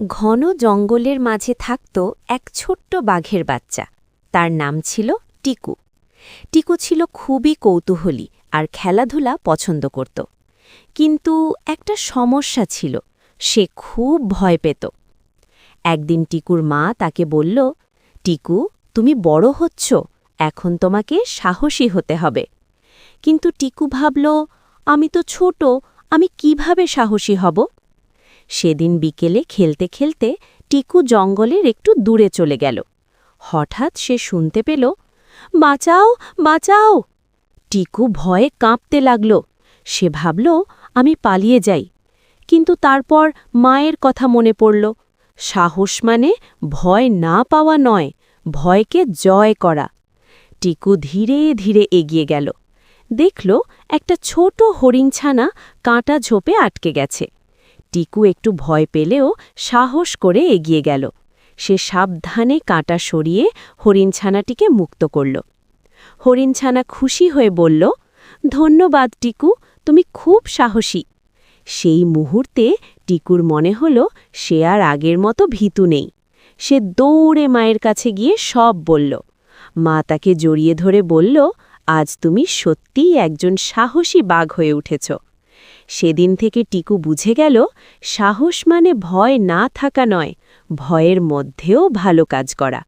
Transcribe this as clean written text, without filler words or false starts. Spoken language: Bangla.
ঘন জঙ্গলের মাঝে থাকত এক ছোট্ট বাঘের বাচ্চা। তার নাম ছিল টিকু। টিকু ছিল খুবই কৌতূহলী আর খেলাধুলা পছন্দ করত। কিন্তু একটা সমস্যা ছিল, সে খুব ভয় পেত। একদিন টিকুর মা তাকে বলল, টিকু, তুমি বড় হচ্ছ, এখন তোমাকে সাহসী হতে হবে। কিন্তু টিকু ভাবল, আমি তো ছোট, আমি কিভাবে সাহসী হব? সেদিন বিকেলে খেলতে খেলতে টিকু জঙ্গলের একটু দূরে চলে গেল। হঠাৎ সে শুনতে পেল, বাঁচাও, বাঁচাও! টিকু ভয়ে কাঁপতে লাগল। সে ভাবল, আমি পালিয়ে যাই। কিন্তু তারপর মায়ের কথা মনে পড়ল, সাহস মানে ভয় না পাওয়া নয়, ভয়কে জয় করা। টিকু ধীরে ধীরে এগিয়ে গেল। দেখল একটা ছোট হরিণছানা কাঁটা ঝোপে আটকে গেছে। টিকু একটু ভয় পেলেও সাহস করে এগিয়ে গেল। সে সাবধানে কাঁটা সরিয়ে হরিণছানাটিকে মুক্ত করল। হরিণছানা খুশি হয়ে বলল, ধন্যবাদ টিকু, তুমি খুব সাহসী। সেই মুহূর্তে টিকুর মনে হল সে আর আগের মতো ভীতু নেই। সে দৌড়ে মায়ের কাছে গিয়ে সব বলল। মা তাকে জড়িয়ে ধরে বলল, আজ তুমি সত্যিই একজন সাহসী বাঘ হয়ে উঠেছ। সেদিন থেকে টিকু বুঝে গেল, সাহস মানে ভয় না থাকা নয়, ভয়ের মধ্যেও ভালো কাজ করা।